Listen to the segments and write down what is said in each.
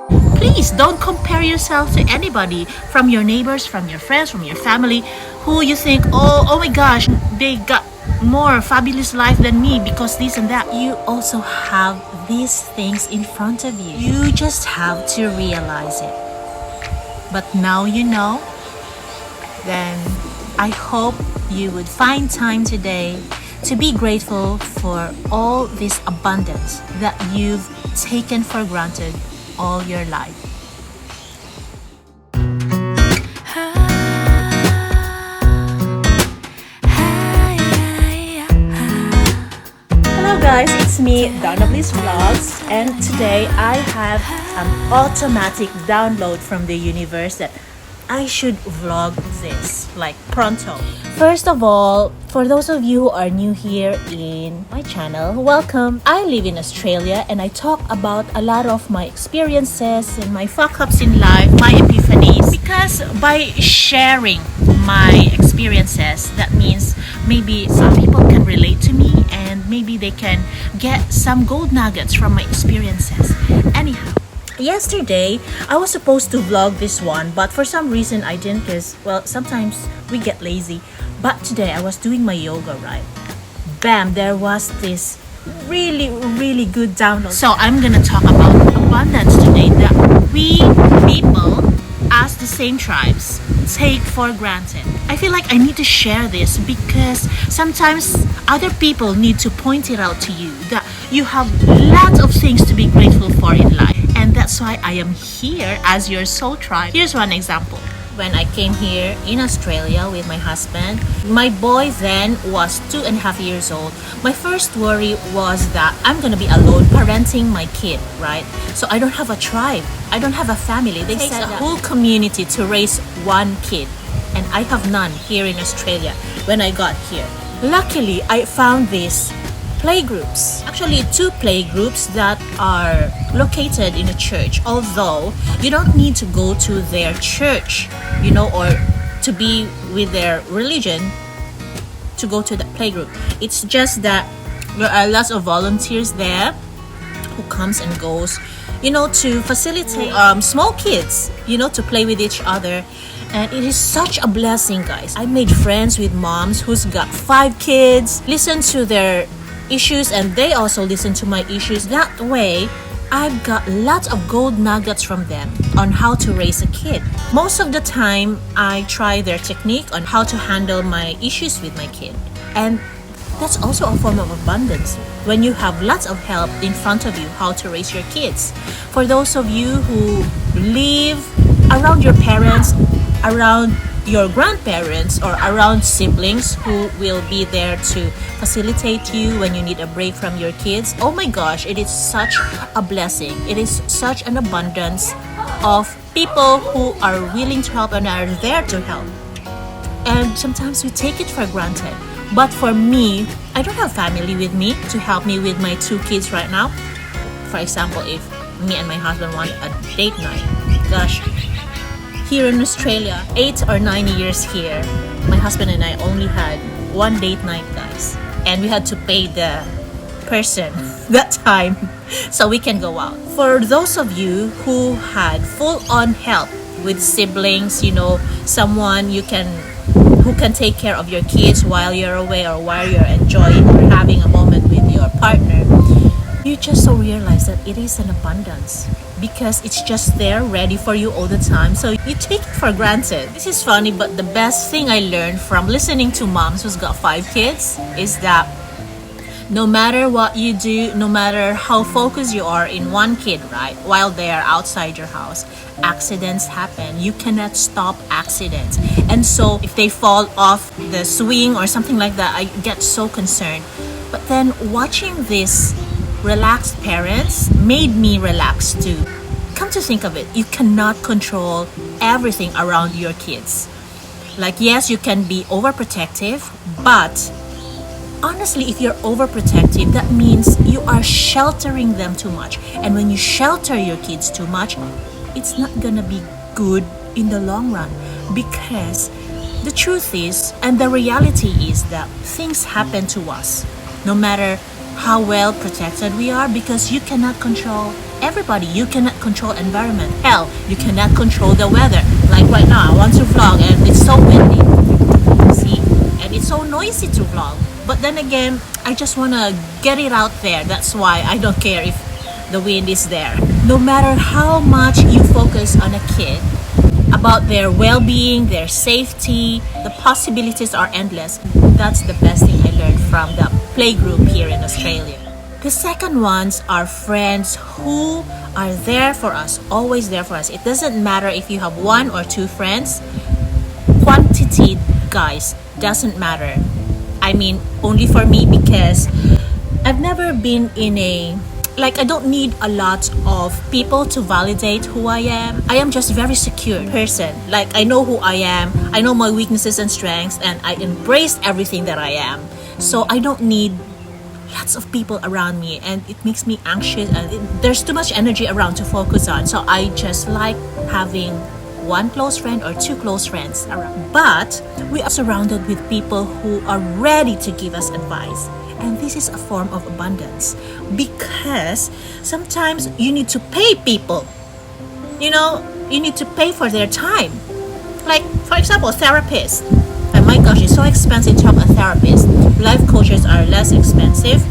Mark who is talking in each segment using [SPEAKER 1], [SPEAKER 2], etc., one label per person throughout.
[SPEAKER 1] Please don't compare yourself to anybody, from your neighbors, from your friends, from your family, who you think, oh my gosh, they got more fabulous life than me because this and that. You also have these things in front of you. You just have to realize it. But now you know, then I hope you would find time today to be grateful for all this abundance that you've taken for granted all your life. Hello guys, it's me, Donna Vlogs, and today I have an automatic download from the universe that I should vlog this, like pronto. First of all, for those of you who are new here in my channel, welcome. I live in Australia and I talk about a lot of my experiences and my fuck-ups in life, my epiphanies. Because by sharing my experiences, that means maybe some people can relate to me and maybe they can get some gold nuggets from my experiences. Anyhow, yesterday, I was supposed to vlog this one, but for some reason I didn't because, well, sometimes we get lazy. But today I was doing my yoga, right? Bam, there was this really good download. So I'm gonna talk about abundance today that we people as the same tribes take for granted. I feel like I need to share this because sometimes other people need to point it out to you that you have lots of things to be grateful for in life. And that's why I am here as your soul tribe. Here's one example. When I came here in Australia with my husband, my boy then was 2.5 years old. My first worry was that I'm gonna be alone parenting my kid, right? So I don't have a tribe. I don't have a family. They said a whole community to raise one kid. And I have none here in Australia when I got here. Luckily, I found this playgroups. Actually, 2 playgroups that are located in a church. Although you don't need to go to their church, or to be with their religion to go to the playgroup. It's just that there are lots of volunteers there who comes and goes, to facilitate small kids, to play with each other. And it is such a blessing, guys. I made friends with moms who's got 5 kids, listen to their issues and they also listen to my issues. That way, I've got lots of gold nuggets from them on how to raise a kid. Most of the time, I try their technique on how to handle my issues with my kid. And that's also a form of abundance when you have lots of help in front of you how to raise your kids. For those of you who live around your parents, around your grandparents, or around siblings who will be there to facilitate you when you need a break from your kids, oh my gosh, it is such a blessing. It is such an abundance of people who are willing to help and are there to help. And sometimes we take it for granted. But for me, I don't have family with me to help me with my 2 kids right now. For example, if me and my husband want a date night, gosh, here in Australia, 8 or 9 years here, my husband and I only had 1 date night, guys. And we had to pay the person that time so we can go out. For those of you who had full-on help with siblings, someone who can take care of your kids while you're away or while you're enjoying or having a moment with your partner, you just so realize that it is an abundance because it's just there ready for you all the time. So you take it for granted. This is funny, but the best thing I learned from listening to moms who's got 5 kids is that no matter what you do, no matter how focused you are in one kid, right, while they are outside your house, accidents happen. You cannot stop accidents. And so if they fall off the swing or something like that, I get so concerned. But then watching this relaxed parents made me relax too. Come to think of it, you cannot control everything around your kids. Like, yes, you can be overprotective, but honestly, if you're overprotective, that means you are sheltering them too much. And when you shelter your kids too much, it's not gonna be good in the long run. Because the truth is, and the reality is, that things happen to us no matter how well protected we are, because you cannot control everybody. You cannot control environment. Hell, you cannot control the weather. Like right now, I want to vlog and it's so windy. See? And it's so noisy to vlog. But then again, I just want to get it out there. That's why I don't care if the wind is there. No matter how much you focus on a kid, about their well-being, their safety, the possibilities are endless. That's the best thing I learned from the playgroup here in Australia. The second ones are friends who are there for us, always there for us. It doesn't matter if you have 1 or 2 friends. Quantity, guys, doesn't matter. I mean, only for me, because I've never been in I don't need a lot of people to validate who I am. I am just a very secure person. Like, I know who I am, I know my weaknesses and strengths, and I embrace everything that I am. So I don't need lots of people around me, and it makes me anxious, and there's too much energy around to focus on. So I just like having 1 close friend or 2 close friends around. But we are surrounded with people who are ready to give us advice. And this is a form of abundance, because sometimes you need to pay people. You need to pay for their time. Like, for example, therapists. Oh my gosh, it's so expensive to have a therapist. Life coaches are less expensive.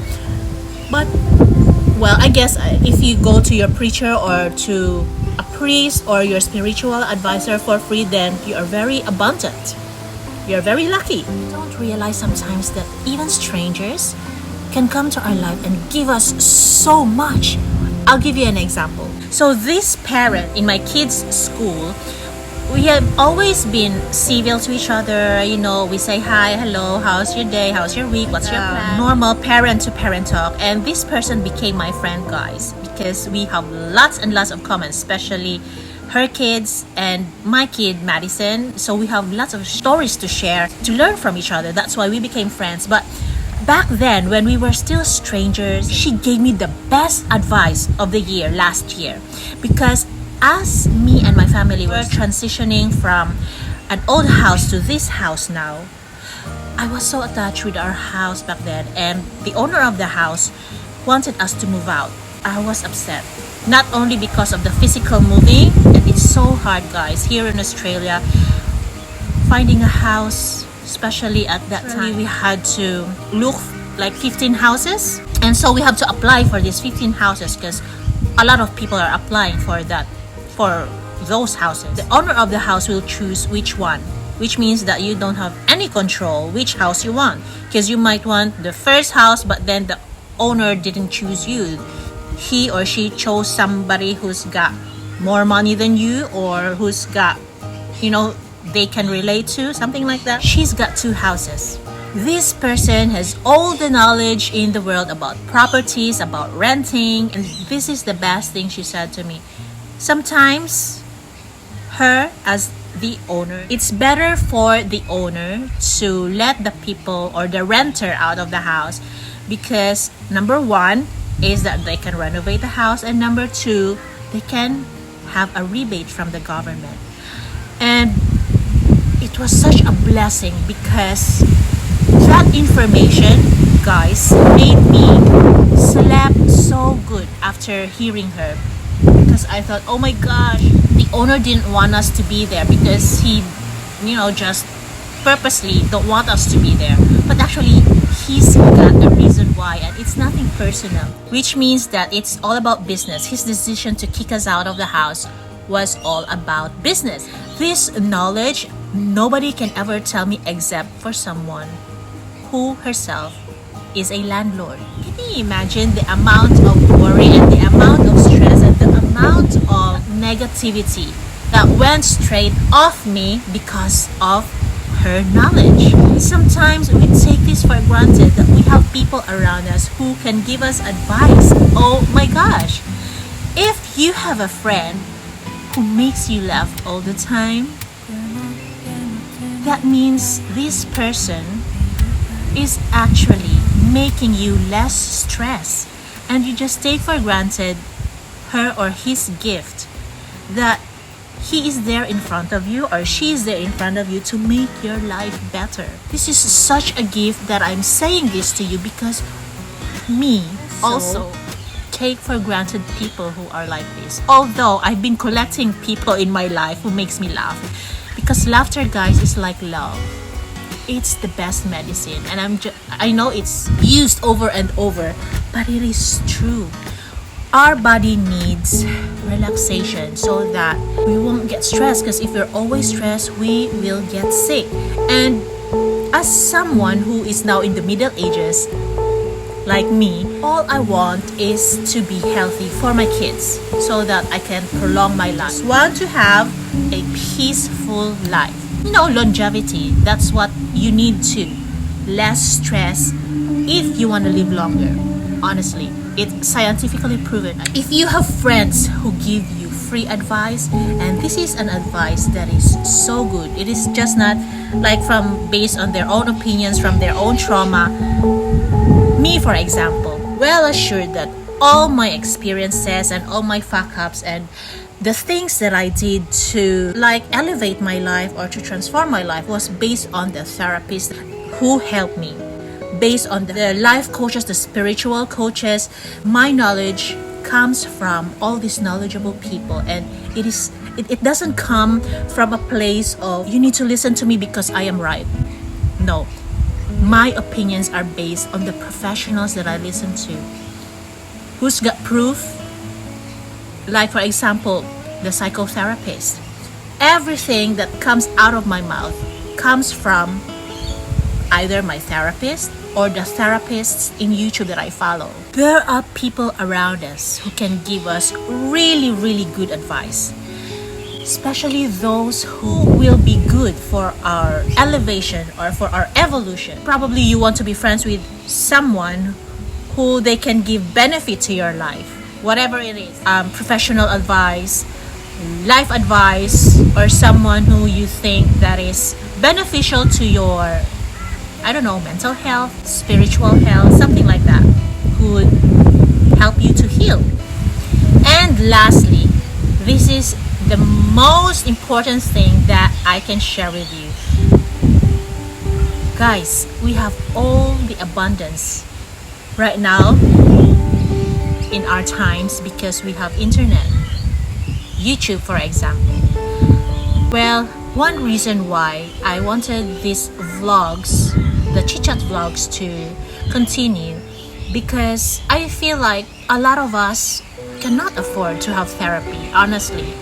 [SPEAKER 1] But, well, I guess if you go to your preacher or to a priest or your spiritual advisor for free, then you are very abundant. You're very lucky. We don't realize sometimes that even strangers can come to our life and give us so much. I'll give you an example. So this parent in my kids' school, we have always been civil to each other. We say hi, hello, how's your day, how's your week, what's your plan? Normal parent-to-parent talk. And this person became my friend, guys, because we have lots and lots of comments, especially her kids and my kid Madison. So we have lots of stories to share, to learn from each other. That's why we became friends. But back then, when we were still strangers, she gave me the best advice of the year last year, because as me and my family were transitioning from an old house to this house now, I was so attached with our house back then, and the owner of the house wanted us to move out. I was upset. Not only because of the physical moving, and it's so hard, guys, here in Australia, finding a house, especially at that time. We had to look like 15 houses, and so we have to apply for these 15 houses because a lot of people are applying for those houses. The owner of the house will choose which one, which means that you don't have any control which house you want, because you might want the first house, but then the owner didn't choose you. He or she chose somebody who's got more money than you, or who's got, they can relate to, something like that. She's got 2 houses. This person has all the knowledge in the world about properties, about renting, and this is the best thing she said to me. Sometimes, her as the owner, it's better for the owner to let the people or the renter out of the house, because number 1 is that they can renovate the house, and number 2, they can have a rebate from the government. And it was such a blessing, because that information, guys, made me sleep so good after hearing her, because I thought, oh my gosh, the owner didn't want us to be there because he just purposely don't want us to be there, but actually he's got a reason why, and it's nothing personal, which means that it's all about business. His decision to kick us out of the house was all about business. This knowledge nobody can ever tell me except for someone who herself is a landlord. Can you imagine the amount of worry and the amount of stress and the amount of negativity that went straight off me because of her knowledge? Sometimes we take this for granted, that we have people around us who can give us advice. Oh my gosh, if you have a friend who makes you laugh all the time, that means this person is actually making you less stress, and you just take for granted her or his gift, that he is there in front of you or she is there in front of you to make your life better. This is such a gift that I'm saying this to you, because me also take for granted people who are like this. Although I've been collecting people in my life who makes me laugh, because laughter, guys, is like love. It's the best medicine, and I know it's used over and over, but it is true. Our body needs relaxation so that we won't get stressed, because if we're always stressed, we will get sick. And as someone who is now in the middle ages, like me, all I want is to be healthy for my kids so that I can prolong my life. I want to have a peaceful life. Longevity, that's what you need to. Less stress if you want to live longer. Honestly, it's scientifically proven. If you have friends who give you free advice, and this is an advice that is so good, it is just not like based on their own opinions, from their own trauma. Me, for example, well assured that all my experiences and all my fuck-ups and the things that I did to elevate my life or to transform my life was based on the therapist who helped me, based on the life coaches, the spiritual coaches. My knowledge comes from all these knowledgeable people, and it doesn't come from a place of you need to listen to me because I am right. No, my opinions are based on the professionals that I listen to, who's got proof. Like, for example, the psychotherapist. Everything that comes out of my mouth comes from either my therapist or the therapists in YouTube that I follow. There are people around us who can give us really, really good advice, especially those who will be good for our elevation or for our evolution. Probably you want to be friends with someone who they can give benefit to your life, whatever it is. Professional advice, life advice, or someone who you think that is beneficial to your, mental health, spiritual health, something like that, who would help you to heal. And lastly, this is the most important thing that I can share with you. Guys, we have all the abundance right now in our times because we have internet. YouTube, for example. Well, one reason why I wanted these vlogs, the chit-chat vlogs, to continue, because I feel like a lot of us cannot afford to have therapy, honestly.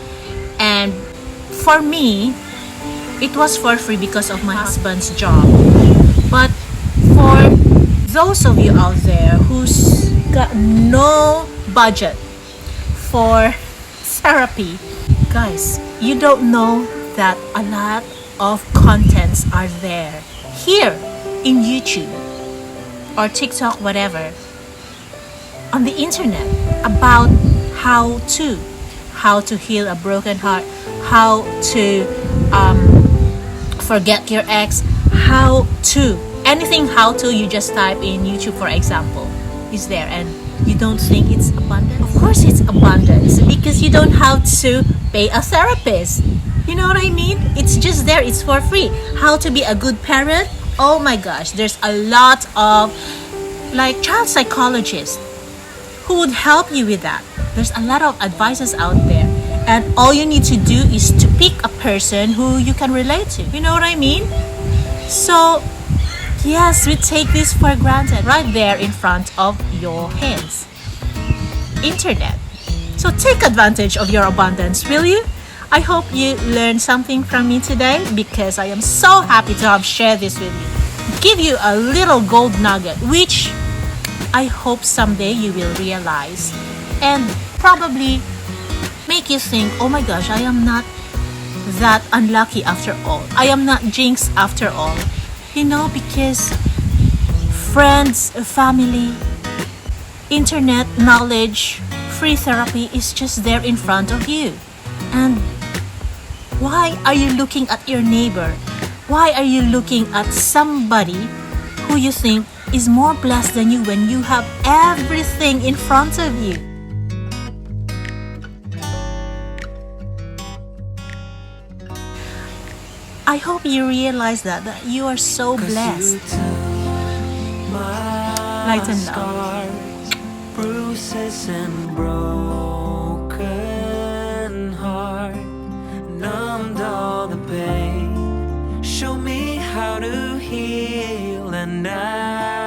[SPEAKER 1] And for me, it was for free because of my husband's job. But for those of you out there who's got no budget for therapy, guys, you don't know that a lot of contents are there here in YouTube or TikTok, whatever, on the internet about how to heal a broken heart, how to forget your ex, anything how to, you just type in YouTube, for example, is there. And you don't think it's abundant? Of course it's abundance, because you don't have to pay a therapist. You know what I mean? It's just there, it's for free. How to be a good parent? Oh my gosh, there's a lot of child psychologists who would help you with that. There's a lot of advices out there, and all you need to do is to pick a person who you can relate to. You know what I mean? So yes, we take this for granted, right there in front of your hands. Internet. So take advantage of your abundance, will you? I hope you learned something from me today, because I am so happy to have shared this with you. Give you a little gold nugget, which I hope someday you will realize, and probably make you think, oh my gosh, I am not that unlucky after all. I am not jinxed after all. Because friends, family, internet knowledge, free therapy is just there in front of you. And why are you looking at your neighbor? Why are you looking at somebody who you think is more blessed than you when you have everything in front of you? I hope you realize that you are so blessed. Light and love.
[SPEAKER 2] bruises and broken heart, numbed all the pain. Show me how to heal, and now